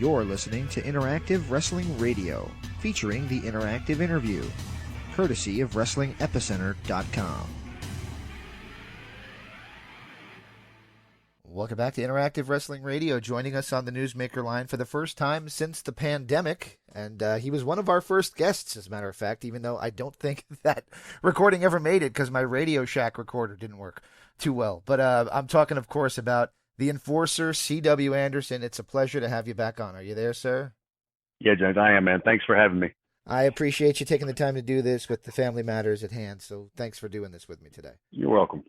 You're listening to Interactive Wrestling Radio, featuring the Interactive Interview, courtesy of WrestlingEpicenter.com. Welcome back to Interactive Wrestling Radio. Joining us on the Newsmaker line for the first time since the pandemic, and he was one of our first guests, as a matter of fact, even though I don't think that recording ever made it because my Radio Shack recorder didn't work too well. But I'm talking, of course, about the Enforcer, C.W. Anderson. It's a pleasure to have you back on. Are you there, sir? Yeah, James, I am, man. Thanks for having me. I appreciate you taking the time to do this with the family matters at hand, so thanks for doing this with me today. You're welcome.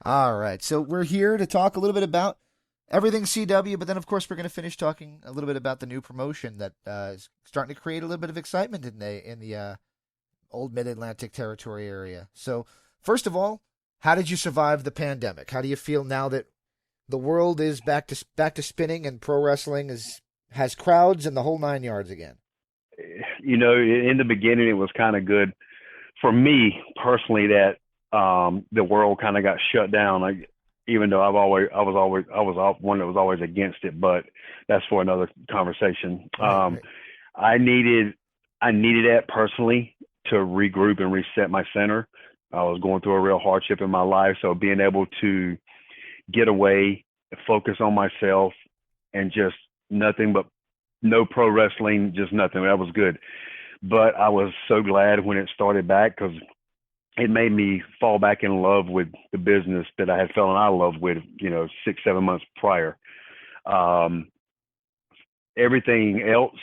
All right, so we're here to talk a little bit about everything CW, but then, of course, we're going to finish talking a little bit about the new promotion that is starting to create a little bit of excitement in the old Mid-Atlantic territory area. So, first of all, how did you survive the pandemic? How do you feel now that the world is back to spinning and pro wrestling has crowds and the whole 9 yards again? You know, in the beginning, it was kind of good for me personally that the world kind of got shut down. Like, even though I was one that was always against it, but that's for another conversation. Right. I needed that personally to regroup and reset my center. I was going through a real hardship in my life, so being able to get away, focus on myself, and just nothing but no pro wrestling, just nothing. That was good. But I was so glad when it started back because it made me fall back in love with the business that I had fallen out of love with, 6-7 months prior. Everything else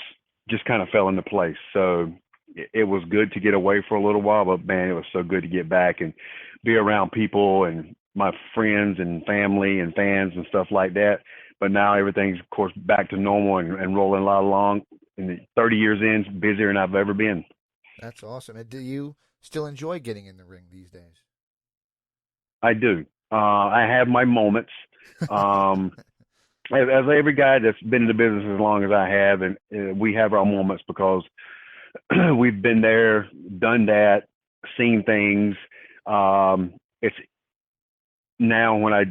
just kind of fell into place. So it was good to get away for a little while, but man, it was so good to get back and be around people and my friends and family and fans and stuff like that. But now everything's, of course, back to normal and rolling a lot along. And 30 years in, busier than I've ever been. That's awesome. And do you still enjoy getting in the ring these days? I do. I have my moments. As every guy that's been in the business as long as I have, and we have our moments because we've been there, done that, seen things. It's now when I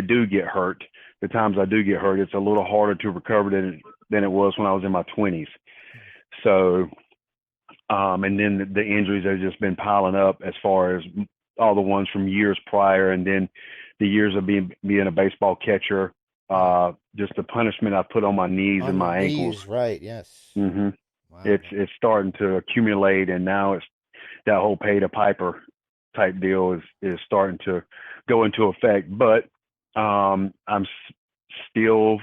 do get hurt, the times I do get hurt, it's a little harder to recover than it was when I was in my 20s. So, and then the injuries have just been piling up as far as all the ones from years prior, and then the years of being a baseball catcher, just the punishment I put on my knees and my ankles. Right, yes. Mm-hmm. Wow. It's starting to accumulate, and now it's that whole pay to Piper type deal is starting to go into effect. But I'm still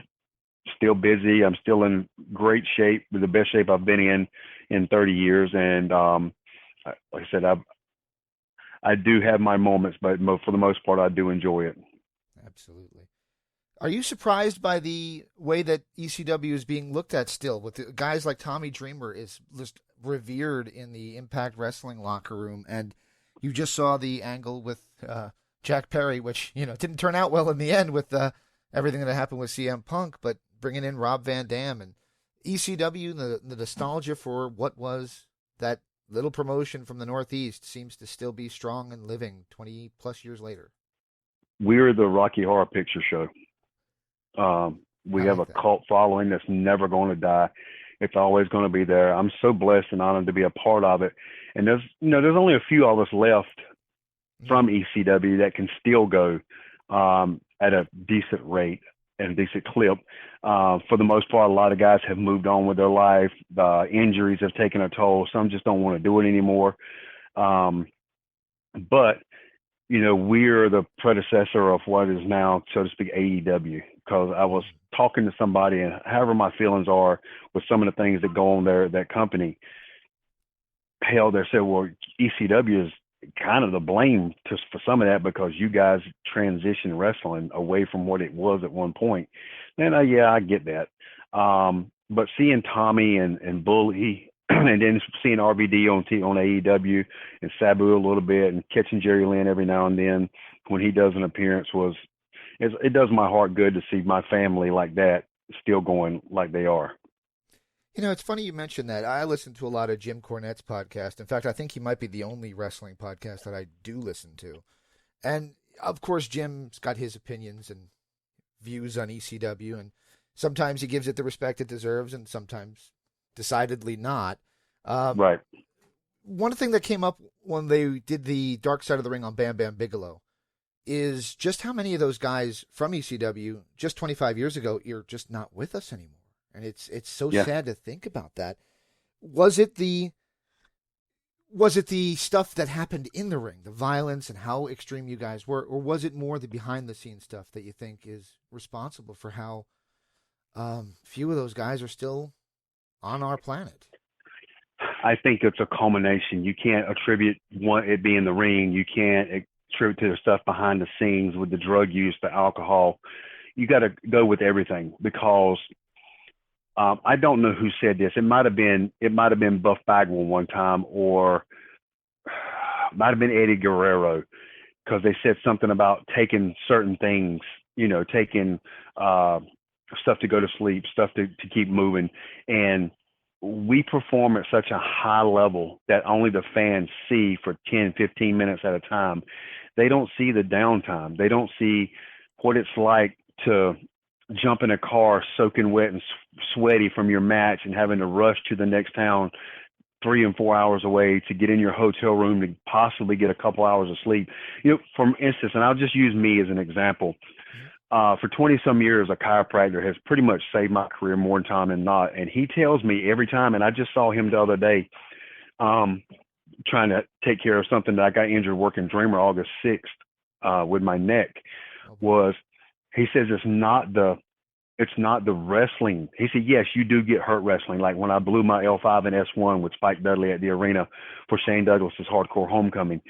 busy. I'm still in great shape, the best shape I've been in 30 years. And like I said, I do have my moments, but for the most part, I do enjoy it. Absolutely. Are you surprised by the way that ECW is being looked at still? With the guys like Tommy Dreamer is just revered in the Impact Wrestling locker room, and you just saw the angle with Jack Perry, which didn't turn out well in the end with everything that happened with CM Punk, but bringing in Rob Van Dam and ECW, the nostalgia for what was that little promotion from the Northeast seems to still be strong and living 20 plus years later. We're the Rocky Horror Picture Show. We have a cult following that's never going to die. It's always going to be there. I'm so blessed and honored to be a part of it. And there's only a few of us left from ECW that can still go at a decent rate and a decent clip. For the most part, a lot of guys have moved on with their life. Injuries have taken a toll. Some just don't want to do it anymore. But we're the predecessor of what is now, so to speak, AEW, because I was talking to somebody, and however my feelings are with some of the things that go on there at that company, hell, they said, well, ECW is kind of the blame for some of that because you guys transitioned wrestling away from what it was at one point. And yeah, I get that. But seeing Tommy and Bully, and then seeing RVD on AEW and Sabu a little bit, and catching Jerry Lynn every now and then when he does an appearance it does my heart good to see my family like that still going like they are. It's funny you mentioned that. I listen to a lot of Jim Cornette's podcast. In fact, I think he might be the only wrestling podcast that I do listen to. And, of course, Jim's got his opinions and views on ECW. And Sometimes he gives it the respect it deserves, and sometimes decidedly not. Um, Right. One thing that came up when they did the Dark Side of the Ring on Bam Bam Bigelow is just how many of those guys from ECW just 25 years ago are just not with us anymore. And it's so Yeah. sad to think about that. Was it the was it the stuff that happened in the ring, the violence and how extreme you guys were, or was it more the behind the scenes stuff that you think is responsible for how few of those guys are still on our planet? I think it's a culmination. You can't attribute it being the ring. You can't attribute to the stuff behind the scenes with the drug use, the alcohol. You got to go with everything because I don't know who said this. It might have been Buff Bagwell one time, or might have been Eddie Guerrero, because they said something about taking certain things, taking stuff to go to sleep, stuff to keep moving. And we perform at such a high level that only the fans see for 10, 15 minutes at a time. They don't see the downtime. They don't see what it's like to jump in a car soaking wet and sweaty from your match and having to rush to the next town 3 and 4 hours away to get in your hotel room to possibly get a couple hours of sleep. For instance, and I'll just use me as an example. For 20 some years, a chiropractor has pretty much saved my career more time than not. And he tells me every time, and I just saw him the other day, trying to take care of something that I got injured working Dreamer August 6th with my neck, was he says it's not the wrestling. He said, yes, you do get hurt wrestling. Like when I blew my L5 and S1 with Spike Dudley at the arena for Shane Douglas's Hardcore Homecoming.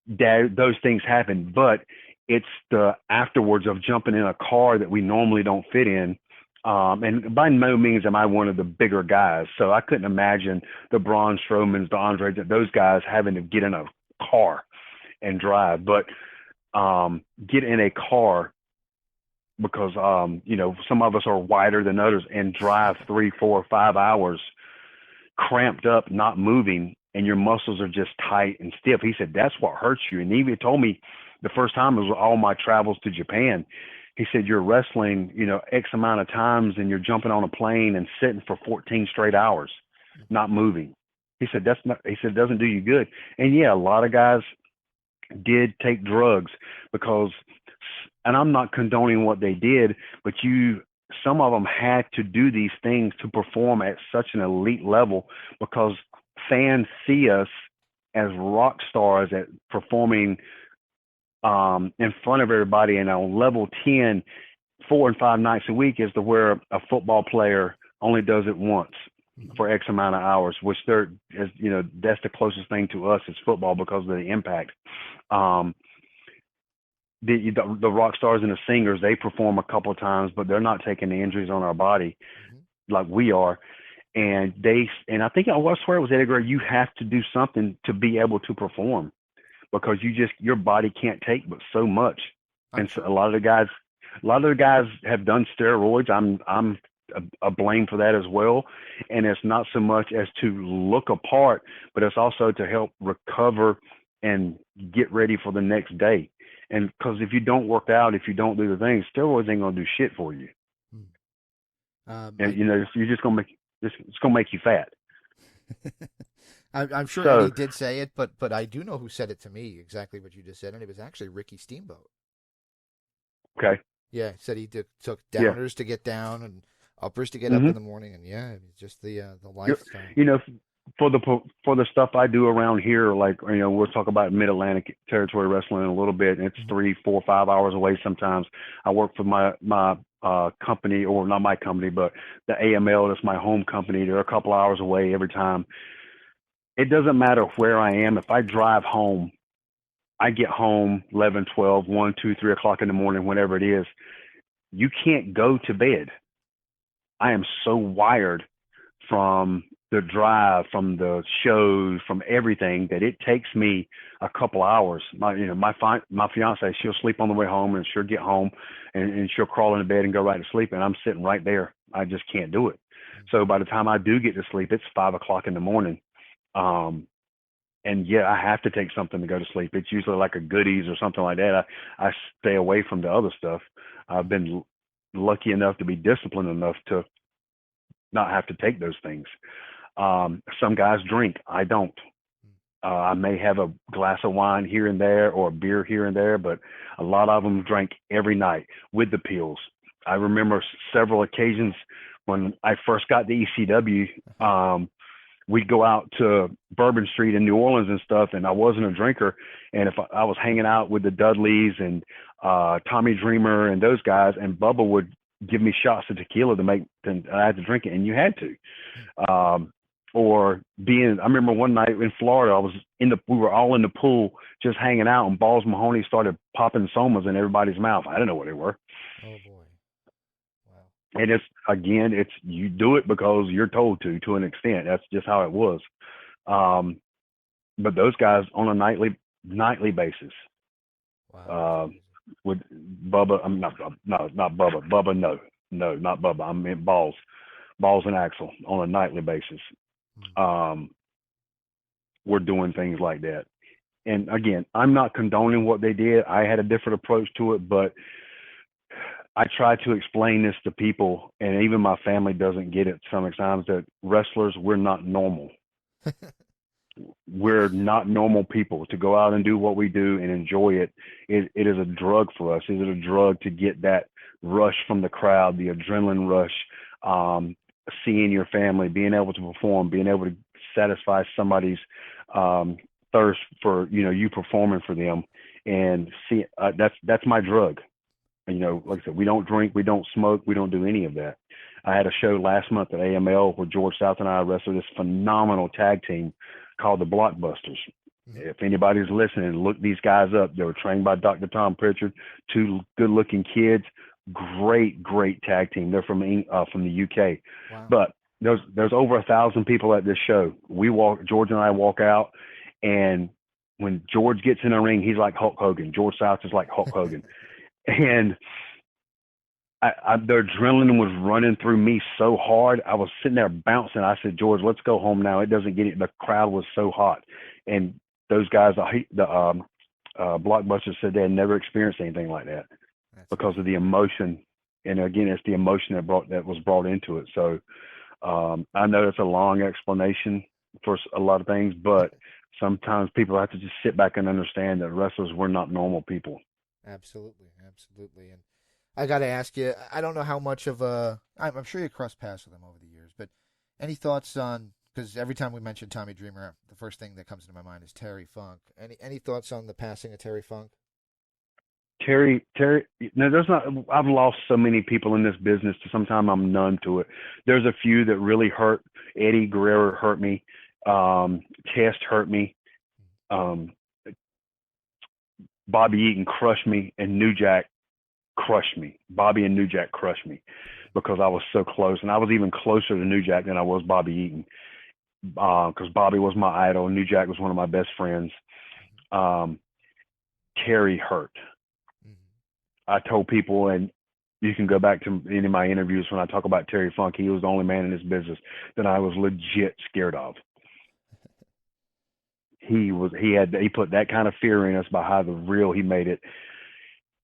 Those things happen, but it's the afterwards of jumping in a car that we normally don't fit in. And by no means am I one of the bigger guys. So I couldn't imagine the Braun Strowmans, the Andres, those guys having to get in a car and drive. But get in a car because, some of us are wider than others and drive 3, 4, 5 hours cramped up, not moving, and your muscles are just tight and stiff. He said, that's what hurts you. And he even told me the first time it was all my travels to Japan. He said, you're wrestling, X amount of times and you're jumping on a plane and sitting for 14 straight hours, not moving. He said, it doesn't do you good. And yeah, a lot of guys did take drugs because, and I'm not condoning what they did, but some of them had to do these things to perform at such an elite level because fans see us as rock stars at performing in front of everybody. And on level 10, 4 and 5 nights a week is to where a football player only does it once for X amount of hours, which that's the closest thing to us is football because of the impact. The rock stars and the singers, they perform a couple of times, but they're not taking the injuries on our body like we are. And I think I swear it was Eddie Guerrero, you have to do something to be able to perform because your body can't take but so much. And so a lot of the guys have done steroids. I'm a blame for that as well. And it's not so much as to look apart, but it's also to help recover and get ready for the next day. And because if you don't work out, if you don't do the things, steroids ain't gonna do shit for you. And you're just gonna it's gonna make you fat. I'm sure Eddie did say it, but I do know who said it to me, exactly what you just said, and it was actually Ricky Steamboat. Okay. Yeah, he said he took downers to get down and uppers to get up in the morning, and it's just the lifestyle. For the stuff I do around here, like we'll talk about Mid-Atlantic Territory Wrestling in a little bit, and it's 3, 4, 5 hours away sometimes. I work for my company, or not my company, but the AML, that's my home company. They're a couple hours away every time. It doesn't matter where I am. If I drive home, I get home 11, 12, 1, 2, 3 o'clock in the morning, whenever it is. You can't go to bed. I am so wired from the drive, from the shows, from everything, that it takes me a couple hours. My fiance, she'll sleep on the way home, and she'll get home and she'll crawl into bed and go right to sleep, and I'm sitting right there. I just can't do it. So by the time I do get to sleep, it's 5 o'clock in the morning. And I have to take something to go to sleep. It's usually like a goodies or something like that. I stay away from the other stuff. I've been lucky enough to be disciplined enough to not have to take those things. Some guys drink. I don't. I may have a glass of wine here and there or a beer here and there, but a lot of them drank every night with the pills. I remember several occasions when I first got to ECW, we'd go out to Bourbon Street in New Orleans and stuff, and I wasn't a drinker. And if I was hanging out with the Dudleys and Tommy Dreamer and those guys, and Bubba would give me shots of tequila and I had to drink it, and you had to. I remember one night in Florida, we were all in the pool just hanging out, and Balls Mahoney started popping somas in everybody's mouth. I didn't know what they were. Oh boy. Wow. And you do it because you're told to an extent. That's just how it was. But those guys on a nightly basis. Wow. With Bubba, I'm not Bubba. Bubba, no, not Bubba. I meant Balls and Axel on a nightly basis. We're doing things like that. And again, I'm not condoning what they did. I had a different approach to it, but I try to explain this to people, and even my family doesn't get it sometimes, that wrestlers, we're not normal. We're not normal people. To go out and do what we do and enjoy it, it is a drug for us. Is it a drug to get that rush from the crowd, the adrenaline rush, seeing your family, being able to perform, being able to satisfy somebody's thirst for, you performing for them, and see, that's my drug. Like I said, we don't drink, we don't smoke, we don't do any of that. I had a show last month at AML where George South and I wrestled this phenomenal tag team called the Blockbusters. If anybody's listening, look these guys up. They were trained by Dr. Tom Pritchard, two good-looking kids. Great tag team. They're from the UK. Wow. But there's over 1,000 people at this show. George and I walk out, and when George gets in the ring, he's like Hulk Hogan. George South is like Hulk Hogan. And the adrenaline was running through me so hard. I was sitting there bouncing. I said, George, let's go home now. It doesn't get it. The crowd was so hot. And those guys, the Blockbusters, said they had never experienced anything like that. That's because of the emotion. And again, it's the emotion that was brought into it. So I know it's a long explanation for a lot of things, but sometimes people have to just sit back and understand that wrestlers, we're not normal people. Absolutely. And I got to ask you, I don't know how much of I'm sure you crossed paths with him over the years, but any thoughts on, because every time we mention Tommy Dreamer, the first thing that comes into my mind is Terry Funk. Any thoughts on the passing of Terry Funk? Terry, no, I've lost so many people in this business, sometimes I'm numb to it. There's a few that really hurt. Eddie Guerrero hurt me. Test hurt me. Bobby Eaton crushed me, and New Jack crushed me. Bobby and New Jack crushed me because I was so close, and I was even closer to New Jack than I was Bobby Eaton, because Bobby was my idol, and New Jack was one of my best friends. Terry hurt. I told people, and you can go back to any of my interviews when I talk about Terry Funk, he was the only man in this business that I was legit scared of. He put that kind of fear in us by how real he made it.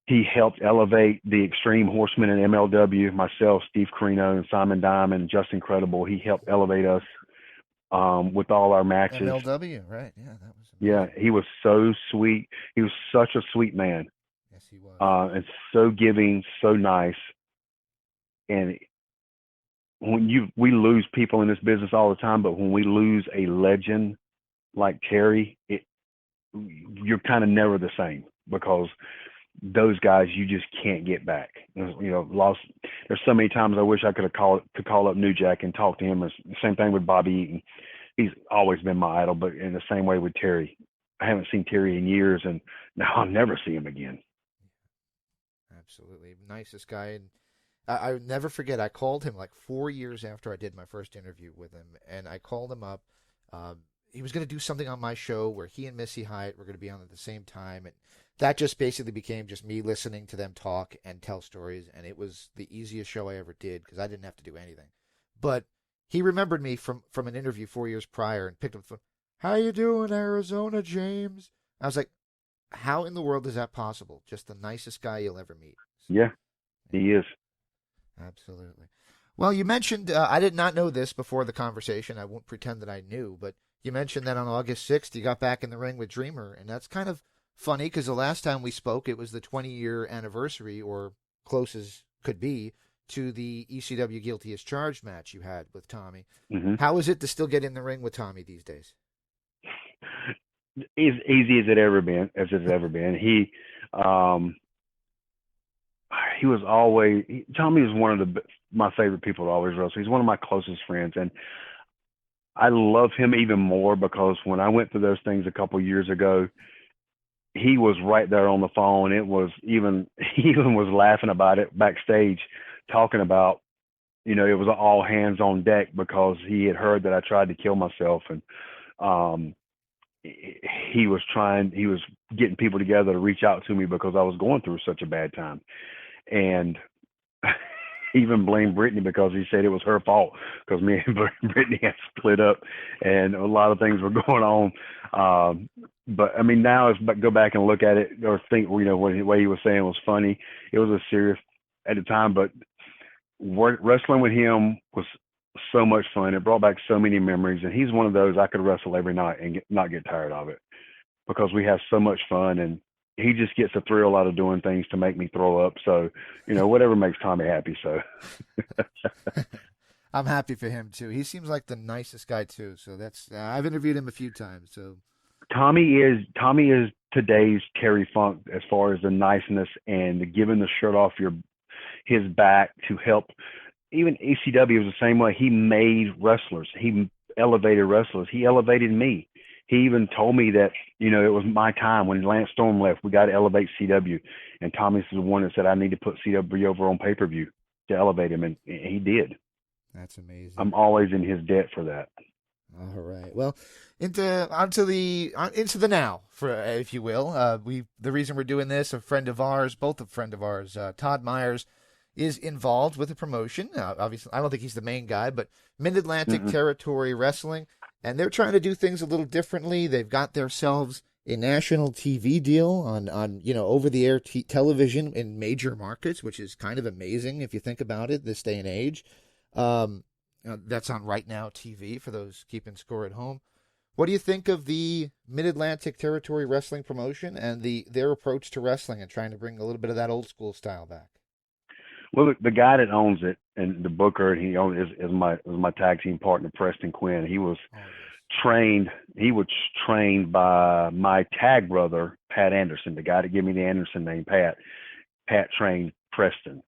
He helped elevate the Extreme Horsemen in MLW, myself, Steve Corino, and Simon Diamond, Just Incredible. He helped elevate us with all our matches. MLW, right? Yeah, that was amazing. Yeah, he was so sweet. He was such a sweet man. Yes, he was. And so giving, so nice. And when we lose people in this business all the time, but when we lose a legend like Terry, you're kind of never the same, because those guys you just can't get back. Lost. There's so many times I wish I could call up New Jack and talk to him. The same thing with Bobby Eaton. He's always been my idol, but in the same way with Terry, I haven't seen Terry in years, and now I'll never see him again. Absolutely, nicest guy, and I would never forget. I called him like 4 years after I did my first interview with him, and I called him up. He was going to do something on my show where he and Missy Hyatt were going to be on at the same time, and that just basically became just me listening to them talk and tell stories, and it was the easiest show I ever did because I didn't have to do anything. But he remembered me from an interview 4 years prior and picked up the phone. How you doing, Arizona, James? I was like, how in the world is that possible? Just the nicest guy you'll ever meet. Yeah, he is. Absolutely. Well, you mentioned, I did not know this before the conversation. I won't pretend that I knew, but you mentioned that on August 6th, you got back in the ring with Dreamer. And that's kind of funny because the last time we spoke, it was the 20-year anniversary, or close as could be, to the ECW Guilty as Charged match you had with Tommy. Hmm. How is it to still get in the ring with Tommy these days? As easy as it's ever been. Um, he was always Tommy was one of my favorite people to always wrestle. He's one of my closest friends, and I love him even more because when I went through those things a couple years ago, he was right there on the phone. It was even he even was laughing about it backstage, talking about, it was all hands on deck because he had heard that I tried to kill myself, and um he was getting people together to reach out to me because I was going through such a bad time. And he even blamed Brittany because he said it was her fault because me and Brittany had split up and a lot of things were going on. But I mean, now it's go back and look at it or think, what he was saying was funny. It was a serious at the time, but wrestling with him was so much fun. It brought back so many memories, and he's one of those I could wrestle every night and not get tired of it because we have so much fun, and he just gets a thrill out of doing things to make me throw up. So, whatever makes Tommy happy. So I'm happy for him too. He seems like the nicest guy too. So that's I've interviewed him a few times. So Tommy is today's Terry Funk as far as the niceness and giving the shirt off his back to help. Even ECW was the same way. He made wrestlers. He elevated wrestlers. He elevated me. He even told me that, it was my time when Lance Storm left. We got to elevate CW. And Tommy's the one that said, I need to put CW over on pay-per-view to elevate him. And he did. that's amazing. I'm always in his debt for that. All right. Well, into the now, for if you will. The reason we're doing this, a friend of ours, both a friend of ours, Todd Myers, is involved with the promotion. Obviously, I don't think he's the main guy, but Mid-Atlantic Territory Wrestling, and they're trying to do things a little differently. They've got themselves a national TV deal on over-the-air television in major markets, which is kind of amazing if you think about it this day and age. That's on Right Now TV for those keeping score at home. What do you think of the Mid-Atlantic Territory Wrestling promotion and their approach to wrestling and trying to bring a little bit of that old school style back? Well, the guy that owns it and the booker, is my tag team partner, Preston Quinn. He was trained. He was trained by my tag brother, Pat Anderson, the guy that gave me the Anderson name, Pat. Pat trained Preston.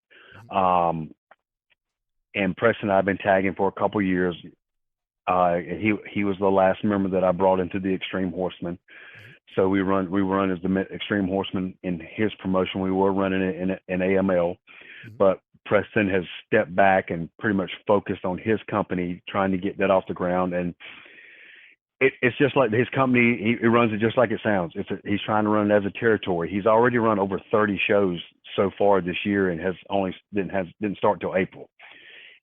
And Preston and I have been tagging for a couple years. He was the last member that I brought into the Extreme Horsemen. So we run as the Extreme Horsemen in his promotion. We were running it in AML, but Preston has stepped back and pretty much focused on his company, trying to get that off the ground. And it's just like his company. He runs it just like it sounds. He's trying to run it as a territory. He's already run over 30 shows so far this year, and didn't start till April.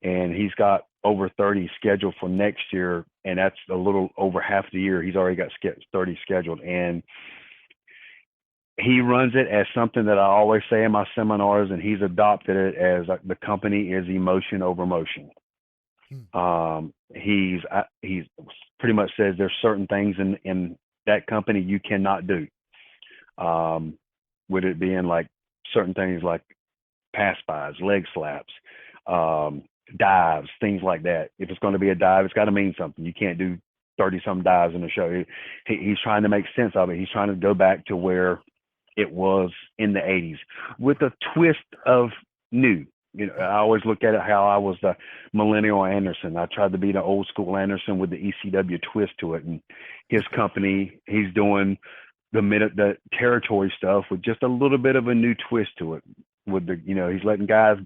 And he's got over 30 scheduled for next year, and that's a little over half the year. He's already got 30 scheduled, and he runs it as something that I always say in my seminars, and he's adopted it as the company is emotion over motion. He's pretty much says there's certain things in that company you cannot do. With it being like certain things like pass bys, leg slaps, dives, things like that. If it's going to be a dive, it's got to mean something. You can't do 30-some dives in a show. He's trying to make sense of it. He's trying to go back to where it was in the 80s with a twist of new. I always look at it how I was the millennial Anderson. I tried to be the old school Anderson with the ECW twist to it. And his company, he's doing the territory stuff with just a little bit of a new twist to it. With he's letting guys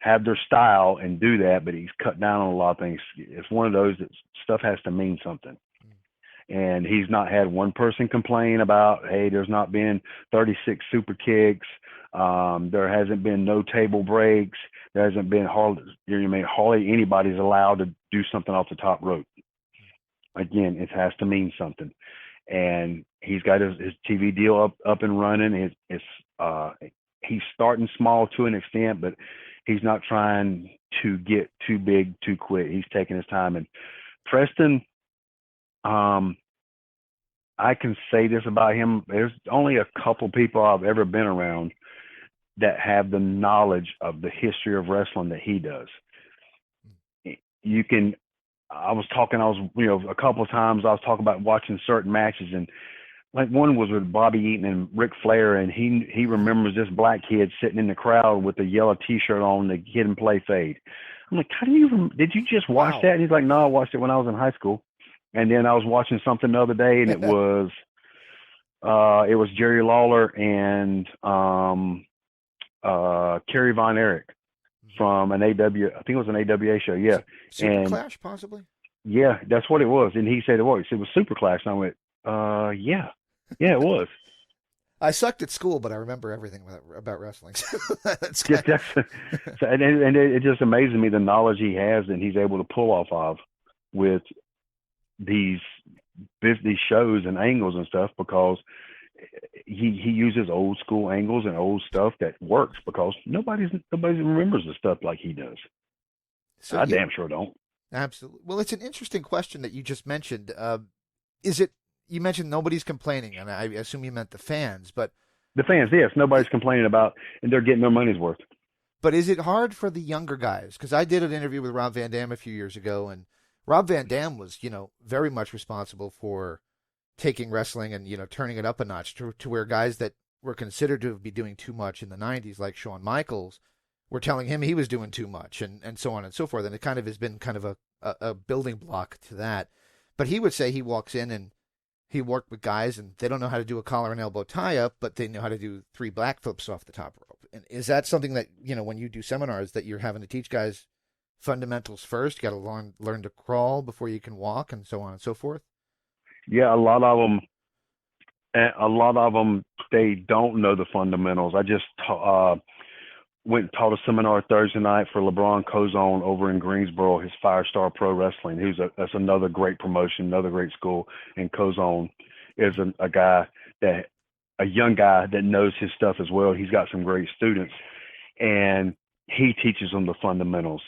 have their style and do that, but he's cut down on a lot of things. It's one of those that stuff has to mean something. And he's not had one person complain about, hey, there's not been 36 super kicks. There hasn't been no table breaks. There hasn't been hardly anybody's allowed to do something off the top rope. Again, it has to mean something. And he's got his TV deal up and running. He's starting small to an extent, but He's not trying to get too big too quick. He's taking his time. And Preston, I can say this about him. There's only a couple people I've ever been around that have the knowledge of the history of wrestling that he does. You can, a couple of times I was talking about watching certain matches, and like one was with Bobby Eaton and Ric Flair, and he remembers this black kid sitting in the crowd with a yellow T-shirt on, the Kid and Play fade. I'm like, how do you? Did you just watch that? And he's like, no, I watched it when I was in high school. And then I was watching something the other day, and it was Jerry Lawler and Kerry Von Erich from an AW. I think it was an AWA show. Yeah, Super Clash, possibly. Yeah, that's what it was. And he said it was. It was Super Clash. And I went, yeah, it was. I sucked at school, but I remember everything about wrestling. And it just amazes me the knowledge he has and he's able to pull off of with these shows and angles and stuff, because he uses old school angles and old stuff that works, because nobody remembers the stuff like he does. So I damn sure don't. Absolutely. Well, it's an interesting question that you just mentioned. You mentioned nobody's complaining, and I assume you meant the fans, but the fans, yes, nobody's complaining about, and they're getting their money's worth. But is it hard for the younger guys? Because I did an interview with Rob Van Dam a few years ago, and Rob Van Dam was, very much responsible for taking wrestling and, turning it up a notch to where guys that were considered to be doing too much in the 90s, like Shawn Michaels, were telling him he was doing too much, and so on and so forth. And it kind of has been kind of a building block to that. But he would say he walks in and he worked with guys and they don't know how to do a collar and elbow tie-up, but they know how to do 3 black flips off the top rope. And is that something that, when you do seminars, that you're having to teach guys fundamentals first? You got to learn to crawl before you can walk, and so on and so forth? Yeah, a lot of them, they don't know the fundamentals. I just went and taught a seminar Thursday night for LeBron Cozone over in Greensboro, his Firestar Pro Wrestling. That's another great promotion, another great school. And Cozone is a young guy that knows his stuff as well. He's got some great students, and he teaches them the fundamentals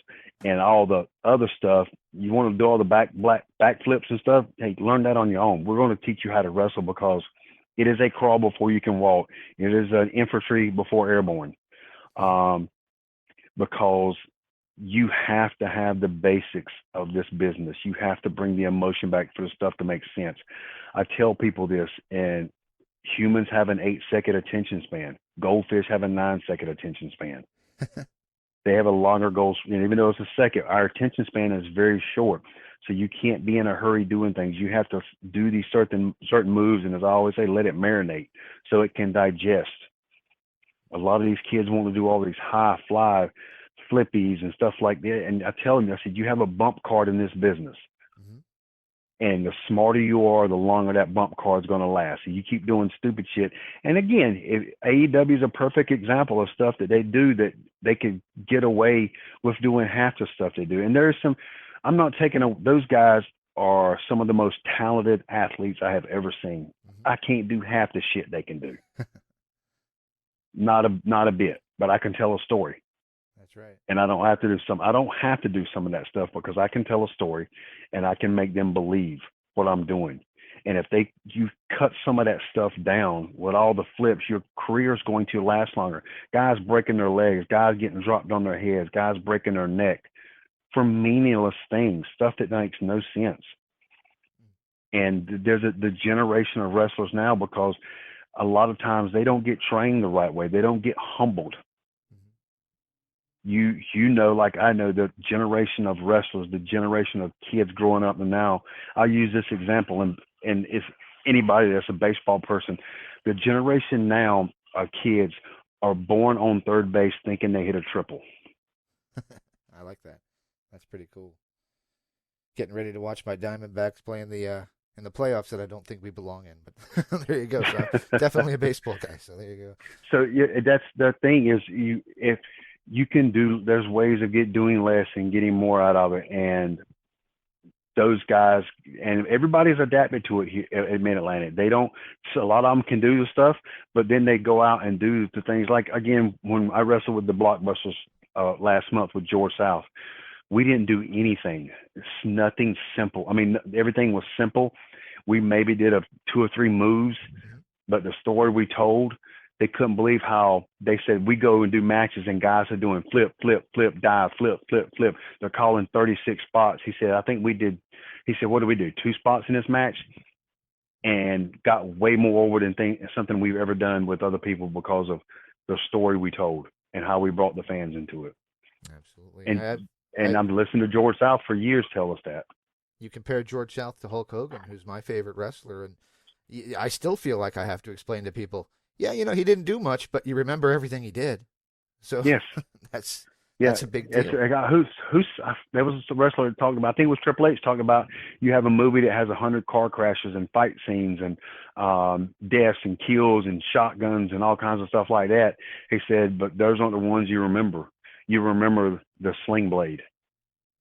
and all the other stuff. You want to do all the back flips and stuff? Hey, learn that on your own. We're going to teach you how to wrestle, because it is a crawl before you can walk. It is an infantry before airborne. Because you have to have the basics of this business. You have to bring the emotion back for the stuff to make sense. I tell people this, and humans have an 8-second attention span. Goldfish have a 9-second attention span. They have a longer goal, even though it's a second. Our attention span is very short, so you can't be in a hurry doing things. You have to do these certain moves, and as I always say, let it marinate so it can digest. A lot of these kids want to do all these high fly flippies and stuff like that. And I tell them, I said, you have a bump card in this business. Mm-hmm. And the smarter you are, the longer that bump card is going to last. So you keep doing stupid shit. And again, AEW is a perfect example of stuff that they do that they could get away with doing half the stuff they do. And there's I'm not taking those guys are some of the most talented athletes I have ever seen. Mm-hmm. I can't do half the shit they can do. Not a bit, but I can tell a story. That's right. And I don't have to do some of that stuff, because I can tell a story and I can make them believe what I'm doing. And if you cut some of that stuff down with all the flips, your career is going to last longer. Guys breaking their legs, guys getting dropped on their heads, guys breaking their neck for meaningless things, stuff that makes no sense. And there's the generation of wrestlers now, because a lot of times they don't get trained the right way. They don't get humbled. Mm-hmm. Like I know, the generation of wrestlers, the generation of kids growing up now, I'll use this example, and if anybody that's a baseball person, the generation now of kids are born on third base thinking they hit a triple. I like that. That's pretty cool. Getting ready to watch my Diamondbacks play in the playoffs that I don't think we belong in, but there you go. So I'm definitely a baseball guy. So there you go. So that's the thing is, if you can there's ways of doing less and getting more out of it. And those guys, and everybody's adapted to it here at Mid-Atlantic. A lot of them can do the stuff, but then they go out and do the things like, again, when I wrestled with the Blockbusters last month with George South. We didn't do anything. It's nothing simple. I mean, everything was simple. We maybe did 2 or 3 moves, but the story we told, they couldn't believe how they said we go and do matches and guys are doing flip, flip, flip, dive, flip, flip, flip. They're calling 36 spots. He said, I think we did. He said, what did we do? 2 spots in this match, and got way more over than something we've ever done with other people because of the story we told and how we brought the fans into it. Absolutely. And I'm listening to George South for years tell us that. You compare George South to Hulk Hogan, who's my favorite wrestler, and I still feel like I have to explain to people, yeah, he didn't do much, but you remember everything he did. So yes, that's a big deal. There was a wrestler that talked about, I think it was Triple H, talking about you have a movie that has 100 car crashes and fight scenes and deaths and kills and shotguns and all kinds of stuff like that. He said, but those aren't the ones you remember. You remember the Sling Blade.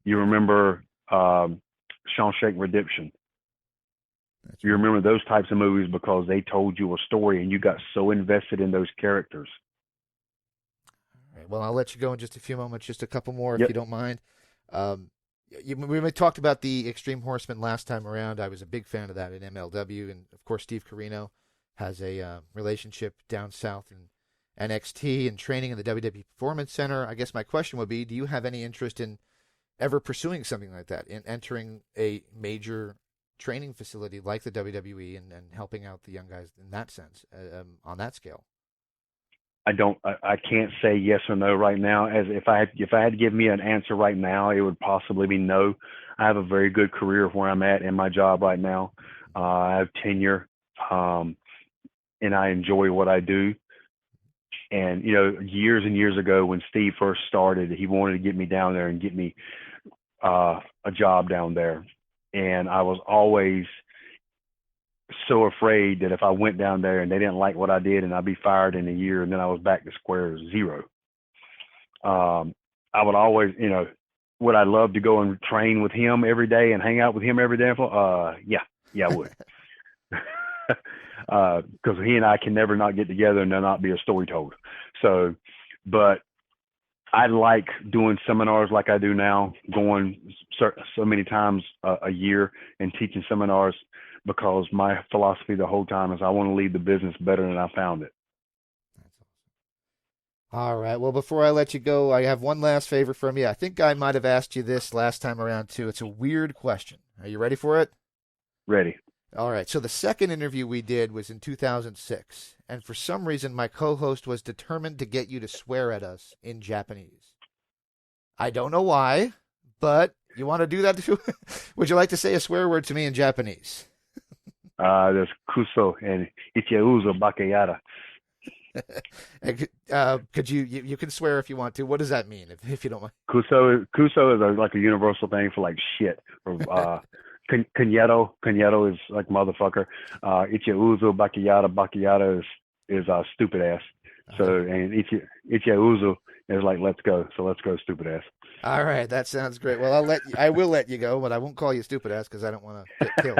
You remember Shawshank Redemption. You remember those types of movies because they told you a story and you got so invested in those characters. All right. Well, I'll let you go in just a few moments, just a couple more if you don't mind. We talked about the Extreme Horsemen last time around. I was a big fan of that in MLW. And, of course, Steve Corino has a relationship down south in NXT and training in the WWE Performance Center. I guess my question would be, do you have any interest in ever pursuing something like that, in entering a major training facility like the WWE and helping out the young guys in that sense, on that scale? I can't say yes or no right now. As if I had to give me an answer right now, it would possibly be no. I have a very good career where I'm at in my job right now. I have tenure, and I enjoy what I do. And, years and years ago when Steve first started, he wanted to get me down there and get me a job down there. And I was always so afraid that if I went down there and they didn't like what I did and I'd be fired in a year and then I was back to square zero. I would always, would I love to go and train with him every day and hang out with him every day? Yeah, I would. Because he and I can never not get together and there not be a story told. So, but I like doing seminars like I do now, going so many times a year and teaching seminars, because my philosophy the whole time is I want to leave the business better than I found it. That's awesome. All right. Well, before I let you go, I have one last favor from you. I think I might have asked you this last time around too. It's a weird question. Are you ready for it? Ready. All right. So the second interview we did was in 2006. And for some reason, my co-host was determined to get you to swear at us in Japanese. I don't know why, but you want to do that too? Would you like to say a swear word to me in Japanese? There's kuso and icheuzo bakayara. Could you can swear if you want to. What does that mean, if you don't mind? Kuso is like a universal thing for like shit. Or Kanyeto is like motherfucker. Icheuzo bakayara is stupid ass. So and icheuzo is like let's go. So let's go, stupid ass. All right, that sounds great. Well, I will let you go, but I won't call you stupid ass because I don't want to get killed.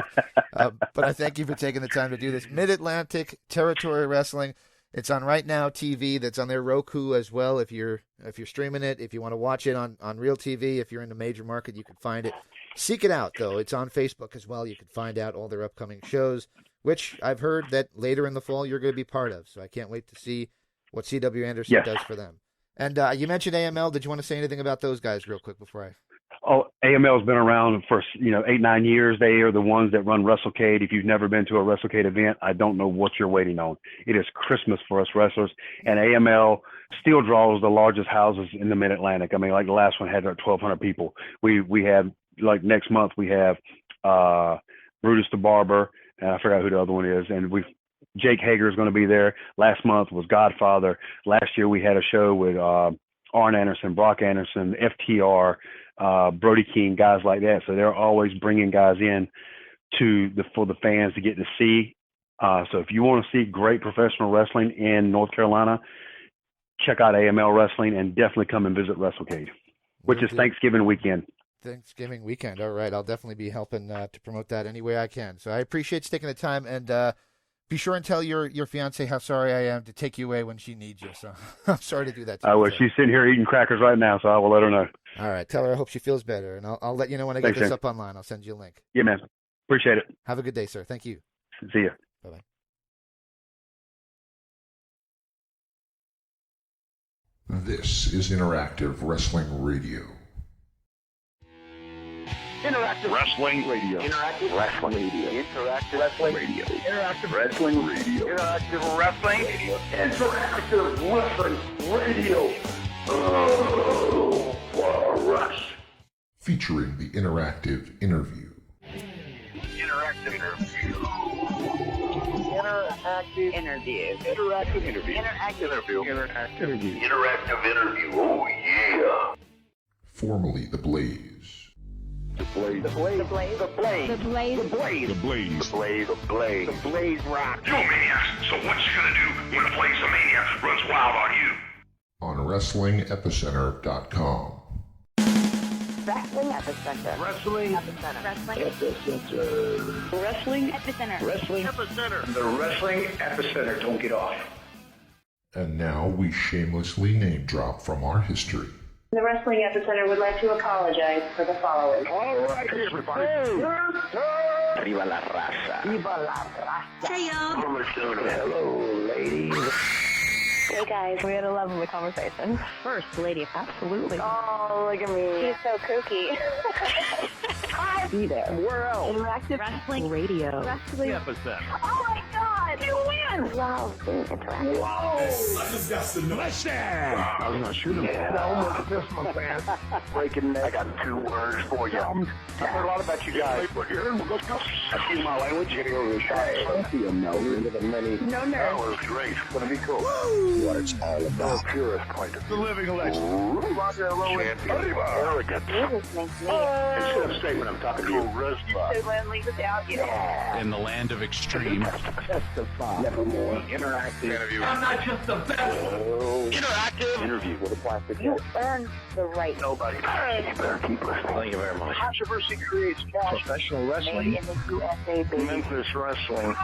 But I thank you for taking the time to do this. Mid-Atlantic Territory Wrestling. It's on Right Now TV. That's on their Roku as well. If you're streaming it, if you want to watch it on Real TV, if you're in a major market, you can find it. Seek it out, though. It's on Facebook as well. You can find out all their upcoming shows, which I've heard that later in the fall you're going to be part of. So I can't wait to see what C.W. Anderson does for them. And you mentioned AML. Did you want to say anything about those guys real quick before I... Oh, AML's been around for 8-9 years. They are the ones that run WrestleCade. If you've never been to a WrestleCade event, I don't know what you're waiting on. It is Christmas for us wrestlers, and AML still draws the largest houses in the Mid-Atlantic. I mean, like the last one had like 1,200 people. We have, like, next month we have Brutus the Barber, and I forgot who the other one is, and Jake Hager is going to be there. Last month was Godfather. Last year we had a show with Arn Anderson, Brock Anderson, FTR, Brody King, guys like that. So they're always bringing guys in for the fans to get to see. So if you want to see great professional wrestling in North Carolina, check out AML Wrestling and definitely come and visit WrestleCade, which is Thanksgiving weekend. Thanksgiving weekend. All right. I'll definitely be helping to promote that any way I can. So I appreciate you taking the time. And Be sure and tell your fiance how sorry I am to take you away when she needs you. So I'm sorry to do that to I you. will. She's sitting here eating crackers right now, so I will let her know. All right. Tell her I hope she feels better, and I'll let you know when I get Thanks, this James. up online. I'll send you a link. Yeah, man. Appreciate it. Have a good day, sir. Thank you. See ya. Bye-bye. This is Interactive Wrestling Radio. Interactive Wrestling Radio. Interactive Wrestling Radio. Interactive Wrestling Radio. Interactive Wrestling Radio. Interactive Wrestling Radio. Interactive Wrestling Radio. Oh, Rush. Featuring the interactive interview. Interactive interview. Interactive interview. Interactive interview. Interactive interview. Interactive interview. Interactive interview. Oh, yeah. Formerly The Blaze. The Blaze. The Blaze. The Blaze. The Blaze. The Blaze. The Blaze. The Blaze. The Blaze. The Blaze. The Blaze rock. You maniacs, so what you gonna do when the Blaze of Mania runs wild on you? On WrestlingEpicenter.com. Wrestling Epicenter. Wrestling Epicenter. Wrestling Epicenter. Wrestling Epicenter. Wrestling Epicenter. The Wrestling Epicenter. Don't get off. And now we shamelessly name drop from our history. The Wrestling Epicenter would like to apologize for the following. All right, everybody. Viva la raza. Viva la raza. Hey, y'all. Hello, ladies. Hey guys, we had a lovely conversation. First lady. Absolutely. Oh, look at me. He's so kooky. Be there. Where else? Interactive Wrestling Radio. Wrestling. Epicenter. Oh my God, you win! Love being interactive. I was not shooting. Yeah, I almost missed my fan. Breaking neck. I got 2 words for you. I've heard a lot about you guys. Excuse my language. You're going to go to the shop. Plenty of no. Into the many. No nerves. That was great. It's going to be cool. What it's all about. The purest point of view. The living legend. Champion. Arrogant. You just make me Instead of statement, I'm talking to you. so lonely without you. In the land of extreme. Testify. Nevermore. Interactive interview. I'm not just the best. Interactive interview with a plastic You head. earned the right. Nobody. You better keep listening. Thank you very much. Controversy creates cash. Professional Made wrestling. in the USA, baby. Memphis wrestling.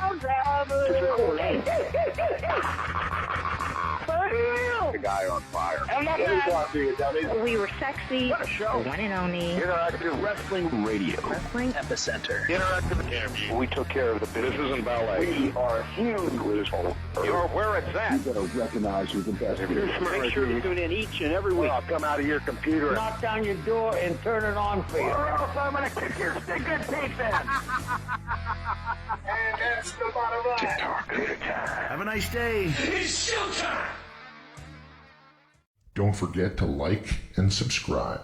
The guy on fire. I'm not Let me mad. talk to you, dummies. We were sexy. What a show. One and only. Interactive Wrestling Radio. Wrestling Epicenter. Interactive interview. We took care of the business and ballet. We are huge with You're where it's at. You better recognize who's the best. Make sure you tune in each and every week. I'll come out of your computer. Knock down your door and turn it on for you. Or else I'm going to kick your stinking teeth in. And that's the bottom line. Have a nice day. Don't forget to like and subscribe.